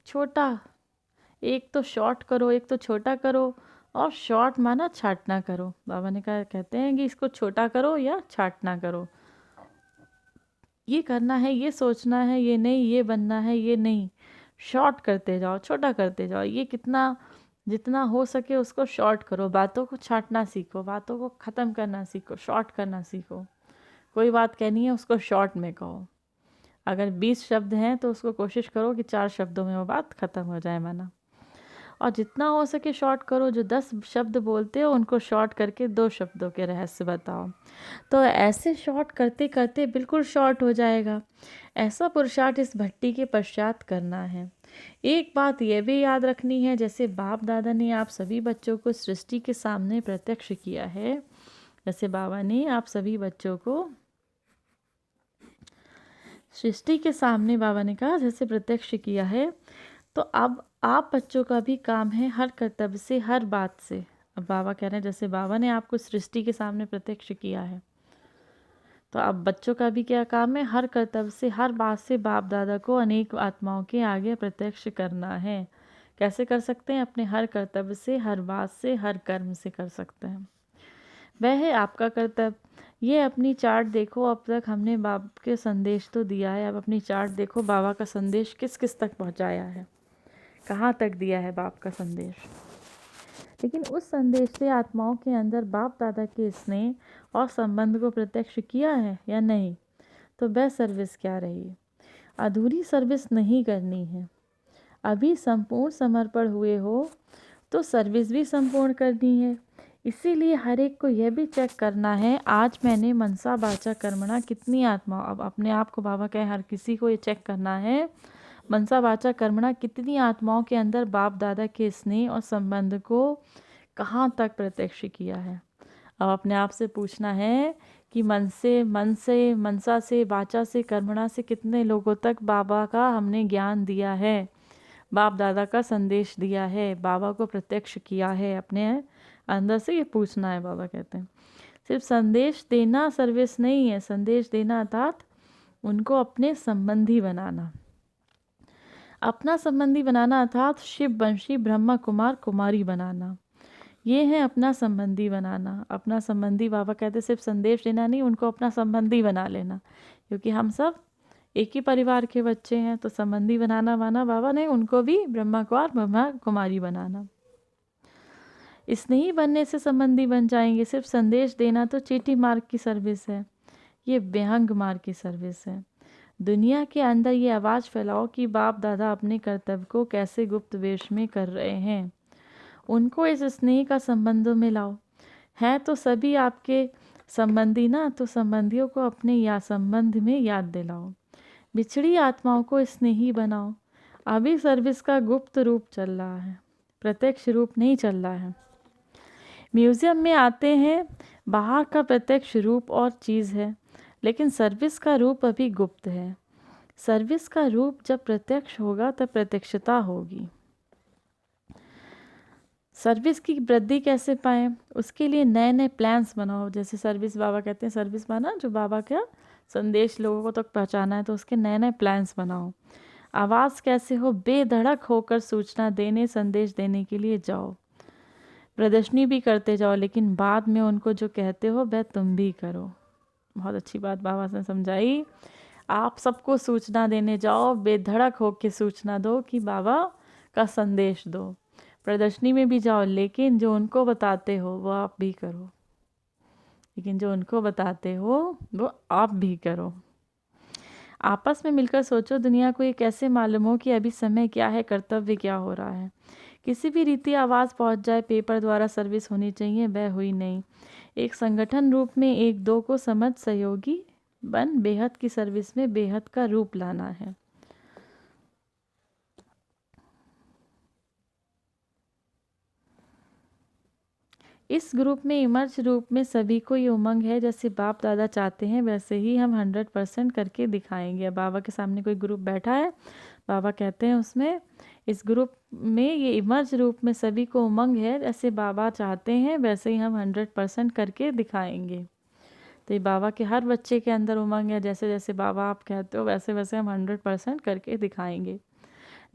तो शॉर्ट करो, एक तो छोटा करो, और शॉर्ट माना छाटना करो। बाबा ने कहा, कहते हैं कि इसको छोटा करो या छाटना करो। ये करना है, ये सोचना है, ये नहीं, ये बनना है, ये नहीं। शॉर्ट करते जाओ, छोटा करते जाओ। ये कितना जितना हो सके उसको शॉर्ट करो। बातों को छाटना सीखो, बातों को ख़त्म करना सीखो, शॉर्ट करना सीखो। कोई बात कहनी है उसको शॉर्ट में कहो। अगर 20 शब्द हैं तो उसको कोशिश करो कि 4 शब्दों में वो बात ख़त्म हो जाए माना। और जितना हो सके शॉर्ट करो। जो 10 शब्द बोलते हो उनको शॉर्ट करके 2 शब्दों के रहस्य बताओ। तो ऐसे शॉर्ट करते करते बिल्कुल शॉर्ट हो जाएगा। ऐसा पुरुषार्थ इस भट्टी के पश्चात करना है। एक बात यह भी याद रखनी है, जैसे बाप दादा ने आप सभी बच्चों को सृष्टि के सामने प्रत्यक्ष किया है, जैसे बाबा ने आप सभी बच्चों को सृष्टि के सामने, बाबा ने कहा जैसे प्रत्यक्ष किया है, तो अब आप बच्चों का भी काम है हर कर्तव्य से, हर बात से। अब बाबा कह रहे हैं जैसे बाबा ने आपको सृष्टि के सामने प्रत्यक्ष किया है, तो अब बच्चों का भी क्या काम है, हर कर्तव्य से, हर बात से बाप दादा को अनेक आत्माओं के आगे प्रत्यक्ष करना है। कैसे कर सकते हैं? अपने हर कर्तव्य से, हर बात से, हर कर्म से कर सकते हैं। वह है आपका कर्तव्य। ये अपनी चार्ट देखो, अब तक हमने बाप के संदेश तो दिया है, अब अपनी चार्ट देखो बाबा का संदेश किस किस तक पहुंचाया है, कहाँ तक दिया है बाप का संदेश। लेकिन उस संदेश से आत्माओं के अंदर बाप दादा के स्नेह और संबंध को प्रत्यक्ष किया है या नहीं? तो वह सर्विस क्या रही? अधूरी सर्विस नहीं करनी है। अभी संपूर्ण समर्पण हुए हो तो सर्विस भी संपूर्ण करनी है। इसीलिए हर एक को यह भी चेक करना है, आज मैंने मनसा वाचा कर्मणा कितनी आत्मा, अब अपने आप को बाबा कहे हर किसी को ये चेक करना है, मनसा वाचा कर्मणा कितनी आत्माओं के अंदर बाप दादा के स्नेह और संबंध को कहाँ तक प्रत्यक्ष किया है। अब अपने आप से पूछना है कि मन से, मनसा से, वाचा से, कर्मणा से कितने लोगों तक बाबा का हमने ज्ञान दिया है, बाप दादा का संदेश दिया है, बाबा को प्रत्यक्ष किया है। अपने अंदर से ये पूछना है। बाबा कहते हैं सिर्फ संदेश देना सर्विस नहीं है, संदेश देना अर्थात उनको अपने संबंधी बनाना। अपना संबंधी बनाना अर्थात शिव वंशी ब्रह्मा कुमार कुमारी बनाना, ये है अपना संबंधी बनाना। अपना संबंधी बाबा कहते सिर्फ संदेश देना नहीं, उनको अपना संबंधी बना लेना, क्योंकि हम सब एक ही परिवार के बच्चे हैं। तो संबंधी बनाना माना बाबा ने उनको भी ब्रह्मा कुमार ब्रह्मा कुमारी बनाना। स्नेही बनने से संबंधी बन जाएंगे। सिर्फ संदेश देना तो चीटी मार्ग की सर्विस है, ये विहंग मार्ग की सर्विस है। दुनिया के अंदर ये आवाज़ फैलाओ कि बाप दादा अपने कर्तव्य को कैसे गुप्त वेश में कर रहे हैं, उनको इस स्नेह का संबंधों में लाओ। हैं तो सभी आपके संबंधी ना, तो संबंधियों को अपने या संबंध में याद दिलाओ। बिछड़ी आत्माओं को स्नेही बनाओ। अभी सर्विस का गुप्त रूप चल रहा है, प्रत्यक्ष रूप नहीं चल रहा है। म्यूज़ियम में आते हैं, बाहर का प्रत्यक्ष रूप और चीज़ है, लेकिन सर्विस का रूप अभी गुप्त है। सर्विस का रूप जब प्रत्यक्ष होगा तब प्रत्यक्षता होगी। सर्विस की वृद्धि कैसे पाएँ, उसके लिए नए नए प्लान्स बनाओ। जैसे सर्विस बाबा कहते हैं, सर्विस माना जो बाबा का संदेश लोगों को तक पहुंचाना है, तो उसके नए नए प्लान्स बनाओ। आवाज़ कैसे हो, बेधड़क होकर सूचना देने संदेश देने के लिए जाओ। प्रदर्शनी भी करते जाओ, लेकिन बाद में उनको जो कहते हो वह तुम भी करो। बहुत अच्छी बात बाबा ने समझाई। आप सबको सूचना देने जाओ, बेधड़क होकर सूचना दो कि बाबा का संदेश दो। प्रदर्शनी में भी जाओ, लेकिन जो उनको बताते हो वो आप भी करो। लेकिन जो उनको बताते हो वो आप भी करो। आपस में मिलकर सोचो, दुनिया को ये कैसे मालूम हो कि अभी समय क्या है, कर्तव्य क्या हो रहा है। किसी भी रीति आवाज़ पहुंच जाए, पेपर द्वारा सर्विस होनी चाहिए, वह हुई नहीं। एक संगठन रूप में एक दो को समझ सहयोगी बन बेहद की सर्विस में बेहद का रूप लाना है। इस ग्रुप में इमर्ज रूप में सभी को ये उमंग है, जैसे बाप दादा चाहते हैं वैसे ही हम 100% करके दिखाएंगे। अब बाबा के सामने कोई ग्रुप बैठा है, बाबा कहते हैं उसमें इस ग्रुप में ये इमर्ज रूप में सभी को उमंग है, जैसे बाबा चाहते हैं वैसे ही हम 100% करके दिखाएंगे। तो ये बाबा के हर बच्चे के अंदर उमंग है, जैसे जैसे बाबा आप कहते हो वैसे वैसे हम 100% करके दिखाएंगे।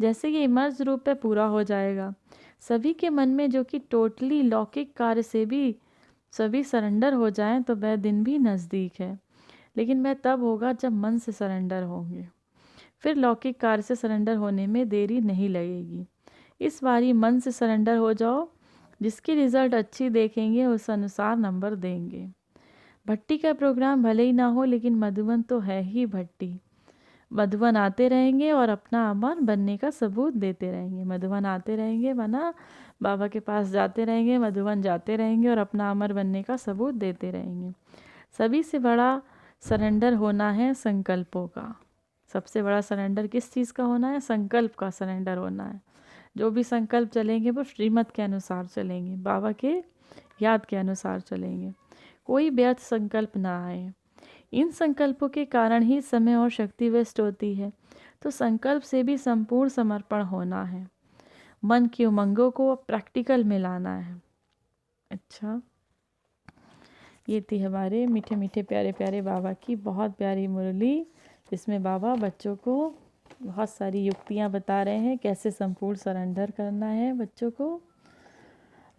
जैसे ये इमर्ज रूप पे पूरा हो जाएगा, सभी के मन में जो कि टोटली लौकिक कार्य से भी सभी सरेंडर हो जाएं, तो वह दिन भी नज़दीक है। लेकिन वह तब होगा जब मन से सरेंडर होंगे, फिर लौकिक कार्य से सरेंडर होने में देरी नहीं लगेगी। इस बारी मन से सरेंडर हो जाओ, जिसकी रिज़ल्ट अच्छी देखेंगे उस अनुसार नंबर देंगे। भट्टी का प्रोग्राम भले ही ना हो, लेकिन मधुबन तो है ही भट्टी। मधुबन आते रहेंगे और अपना अमर बनने का सबूत देते रहेंगे। मधुबन आते रहेंगे माना बाबा के पास जाते रहेंगे, मधुबन जाते रहेंगे और अपना अमर बनने का सबूत देते रहेंगे। सभी से बड़ा सरेंडर होना है संकल्पों का। सबसे बड़ा सरेंडर किस चीज़ का होना है? संकल्प का सरेंडर होना है। जो भी संकल्प चलेंगे वो श्रीमत के अनुसार चलेंगे, बाबा के याद के अनुसार चलेंगे। कोई व्यर्थ संकल्प ना आए। इन संकल्पों के कारण ही समय और शक्ति वेस्ट होती है। तो संकल्प से भी संपूर्ण समर्पण होना है, मन की उमंगों को प्रैक्टिकल में लाना है। अच्छा, ये थी हमारे मीठे मीठे प्यारे प्यारे बाबा की बहुत प्यारी मुरली, जिसमें बाबा बच्चों को बहुत सारी युक्तियाँ बता रहे हैं कैसे संपूर्ण सरेंडर करना है, बच्चों को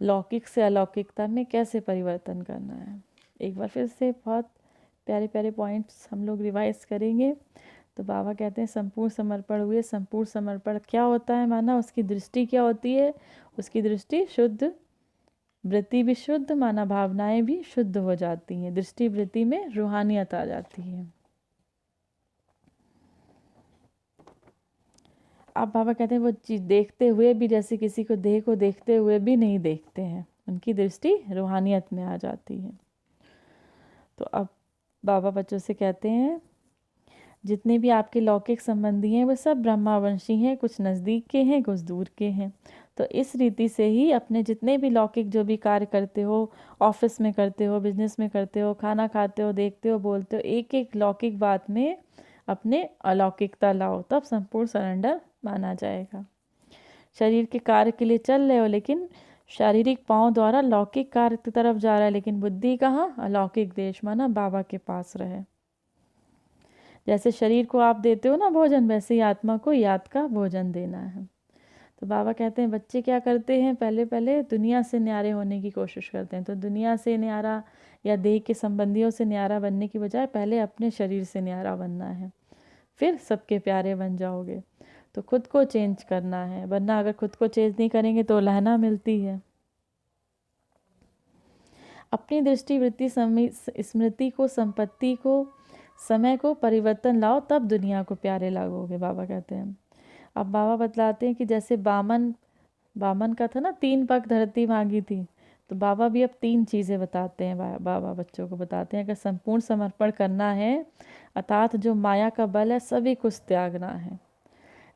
लौकिक से अलौकिकता में कैसे परिवर्तन करना है। एक बार फिर से बहुत प्यारे प्यारे पॉइंट्स हम लोग रिवाइज करेंगे। तो बाबा कहते हैं संपूर्ण समर्पण हुए। संपूर्ण समर्पण क्या होता है माना, उसकी दृष्टि क्या होती है? उसकी दृष्टि शुद्ध, वृत्ति भी शुद्ध, माना भावनाएं भी शुद्ध हो जाती हैं। दृष्टि वृत्ति में रूहानियत आ जाती है। अब बाबा कहते हैं वो चीज़ देखते हुए भी, जैसे किसी को देह को देखते हुए भी नहीं देखते हैं, उनकी दृष्टि रूहानियत में आ जाती है। तो अब बाबा बच्चों से कहते हैं जितने भी आपके लौकिक संबंधी हैं वो सब ब्रह्मावंशी हैं, कुछ नज़दीक के हैं कुछ दूर के हैं। तो इस रीति से ही अपने जितने भी लौकिक जो भी कार्य करते हो, ऑफिस में करते हो, बिजनेस में करते हो, खाना खाते हो, देखते हो, बोलते हो, एक एक लौकिक बात में अपने अलौकिकता लाओ, तब संपूर्ण सरेंडर माना जाएगा। शरीर के कार्य के लिए चल रहे हो, लेकिन शारीरिक पाँव द्वारा लौकिक कार्य की तरफ जा रहा है, लेकिन बुद्धि कहाँ? अलौकिक देश माना बाबा के पास रहे। जैसे शरीर को आप देते हो ना भोजन, वैसे ही आत्मा को याद का भोजन देना है। तो बाबा कहते हैं बच्चे क्या करते हैं, पहले पहले दुनिया से न्यारे होने की कोशिश करते हैं। तो दुनिया से न्यारा या देह के संबंधियों से न्यारा बनने की बजाय पहले अपने शरीर से न्यारा बनना है, फिर सबके प्यारे बन जाओगे। तो खुद को चेंज करना है, वरना अगर खुद को चेंज नहीं करेंगे तो लहना मिलती है। अपनी दृष्टि, वृत्ति, स्मृति को, संपत्ति को, समय को परिवर्तन लाओ, तब दुनिया को प्यारे लगोगे, बाबा कहते हैं। अब बाबा बतलाते हैं कि जैसे बामन का था ना, 3 पग धरती मांगी थी, तो बाबा भी अब 3 चीज़ें बताते हैं। बाबा बच्चों को बताते हैं अगर संपूर्ण समर्पण करना है, अर्थात जो माया का बल है सभी कुछ त्यागना है।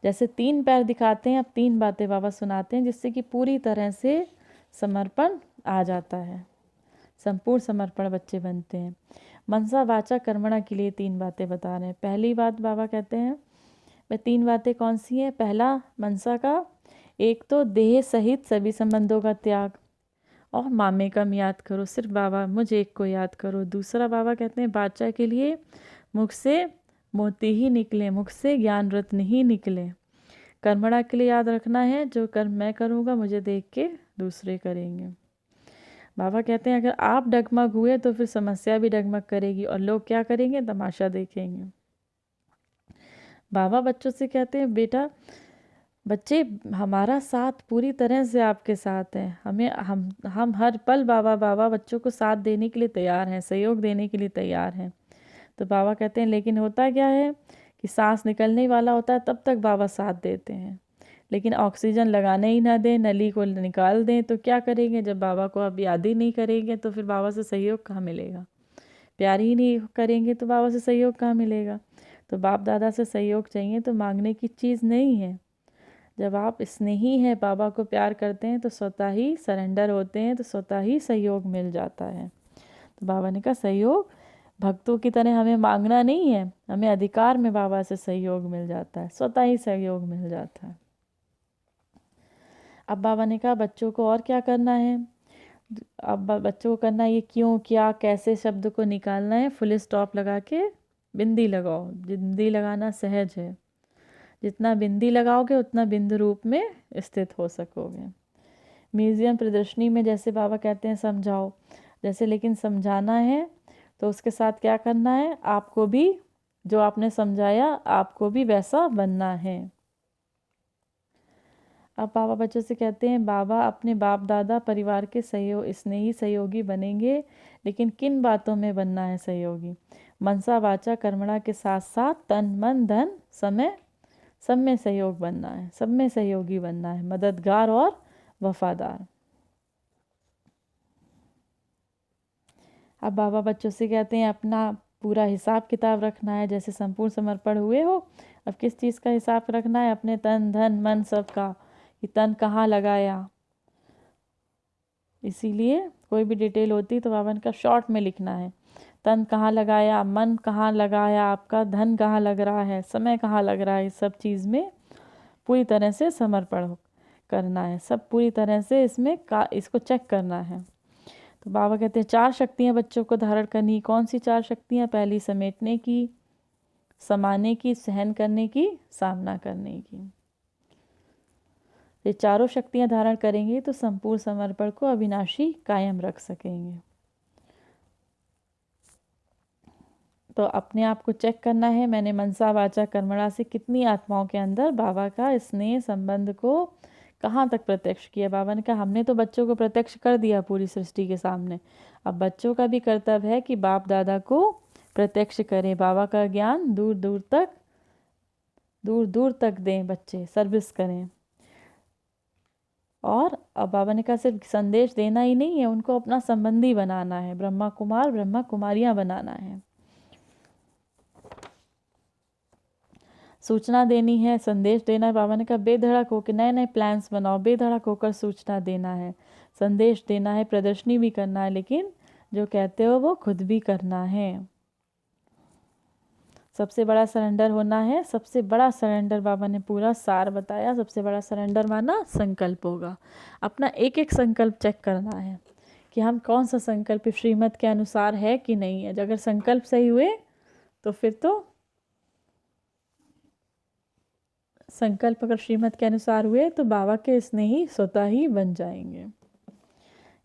जैसे 3 पैर दिखाते हैं, अब 3 बातें बाबा सुनाते हैं जिससे कि पूरी तरह से समर्पण आ जाता है, संपूर्ण समर्पण बच्चे बनते हैं। मनसा वाचा कर्मणा के लिए 3 बातें बता रहे हैं। पहली बात बाबा कहते हैं, वह 3 बातें कौन सी हैं? पहला मनसा का, एक तो देह सहित सभी संबंधों का त्याग, और मामे कम याद करो, सिर्फ बाबा मुझे एक को याद करो। दूसरा बाबा कहते हैं वाचा के लिए, मुख से मोती ही निकले, मुख से ज्ञान रत्न ही निकले। कर्मणा के लिए याद रखना है, जो कर्म मैं करूँगा मुझे देख के दूसरे करेंगे। बाबा कहते हैं अगर आप डगमग हुए तो फिर समस्या भी डगमग करेगी, और लोग क्या करेंगे? तमाशा देखेंगे। बाबा बच्चों से कहते हैं बेटा, बच्चे हमारा साथ पूरी तरह से आपके साथ है, हम हर पल बाबा बच्चों को साथ देने के लिए तैयार हैं, सहयोग देने के लिए तैयार हैं। तो बाबा कहते हैं लेकिन होता क्या है कि सांस निकलने वाला होता है तब तक बाबा साथ देते हैं, लेकिन ऑक्सीजन लगाने ही ना दें, नली को निकाल दें तो क्या करेंगे? जब बाबा को अब याद ही नहीं करेंगे तो फिर बाबा से सहयोग कहाँ मिलेगा? प्यार ही नहीं करेंगे तो बाबा से सहयोग कहाँ मिलेगा? तो बाप दादा से सहयोग चाहिए तो मांगने की चीज़ नहीं है। जब आप स्नेही हैं, बाबा को प्यार करते हैं तो स्वतः ही सरेंडर होते हैं, तो स्वतः ही सहयोग मिल जाता है। तो बाबा ने कहा सहयोग भक्तों की तरह हमें मांगना नहीं है, हमें अधिकार में बाबा से सहयोग मिल जाता है, स्वतः ही सहयोग मिल जाता है। अब बाबा ने कहा बच्चों को और क्या करना है? अब बच्चों को करना ये क्यों, क्या, कैसे शब्द को निकालना है, फुल स्टॉप लगा के बिंदी लगाओ। बिंदी लगाना सहज है, जितना बिंदी लगाओगे उतना बिंदु रूप में स्थित हो सकोगे। म्यूज़ियम प्रदर्शनी में जैसे बाबा कहते हैं समझाओ, जैसे लेकिन समझाना है तो उसके साथ क्या करना है? आपको भी जो आपने समझाया आपको भी वैसा बनना है। अब बाबा बच्चों से कहते हैं बाबा अपने बाप दादा परिवार के स्नेही सहयोगी बनेंगे, लेकिन किन बातों में बनना है सहयोगी? मनसा वाचा कर्मणा के साथ साथ तन मन धन समय सब में सहयोग बनना है, सब में सहयोगी बनना है, मददगार और वफादार। अब बाबा बच्चों से कहते हैं अपना पूरा हिसाब किताब रखना है, जैसे संपूर्ण समर्पण हुए हो, अब किस चीज़ का हिसाब रखना है? अपने तन धन मन सब का, कि तन कहाँ लगाया। इसीलिए कोई भी डिटेल होती तो बाबा का शॉर्ट में लिखना है, तन कहाँ लगाया, मन कहाँ लगाया, आपका धन कहाँ लग रहा है, समय कहाँ लग रहा है, इस सब चीज़ में पूरी तरह से समर्पण करना है, सब पूरी तरह से इसको चेक करना है। तो बाबा कहते हैं 4 शक्तियाँ बच्चों को धारण करनी। कौन सी 4 शक्तियाँ? पहली समेटने की, समाने की, सहन करने की, सामना करने की। ये चारों शक्तियाँ धारण करेंगे तो संपूर्ण समर्पण को अविनाशी कायम रख सकेंगे। तो अपने आप को चेक करना है, मैंने मनसा वाचा कर्मणा से कितनी आत्माओं के अंदर बाबा का स्नेह संबंध को कहाँ तक प्रत्यक्ष किया। बाबा ने कहा हमने तो बच्चों को प्रत्यक्ष कर दिया पूरी सृष्टि के सामने, अब बच्चों का भी कर्तव्य है कि बाप दादा को प्रत्यक्ष करें, बाबा का ज्ञान दूर दूर तक दें, बच्चे सर्विस करें। और अब बाबा ने कहा सिर्फ संदेश देना ही नहीं है, उनको अपना संबंधी बनाना है, ब्रह्मा कुमार ब्रह्मा कुमारियाँ बनाना है, सूचना देनी है, संदेश देना है। बाबा ने कहा बेधड़क होकर नए नए प्लान्स बनाओ, बेधड़क होकर सूचना देना है, संदेश देना है, प्रदर्शनी भी करना है, लेकिन जो कहते हो वो खुद भी करना है। सबसे बड़ा सरेंडर होना है, सबसे बड़ा सरेंडर बाबा ने पूरा सार बताया। सबसे बड़ा सरेंडर माना संकल्प होगा। अपना एक एक संकल्प चेक करना है कि हम कौन सा संकल्प श्रीमत के अनुसार है कि नहीं है। अगर संकल्प सही हुए तो फिर तो संकल्प अगर श्रीमत के अनुसार हुए तो बाबा के स्नेही स्वतः ही बन जाएंगे।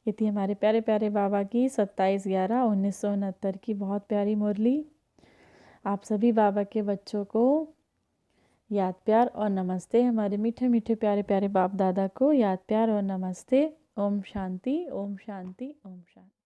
ये थी हमारे प्यारे प्यारे बाबा की 27/11/1969 की बहुत प्यारी मुरली। आप सभी बाबा के बच्चों को याद प्यार और नमस्ते। हमारे मीठे मीठे प्यारे प्यारे बाप दादा को याद प्यार और नमस्ते। ओम शांति, ओम शांति, ओम शांति।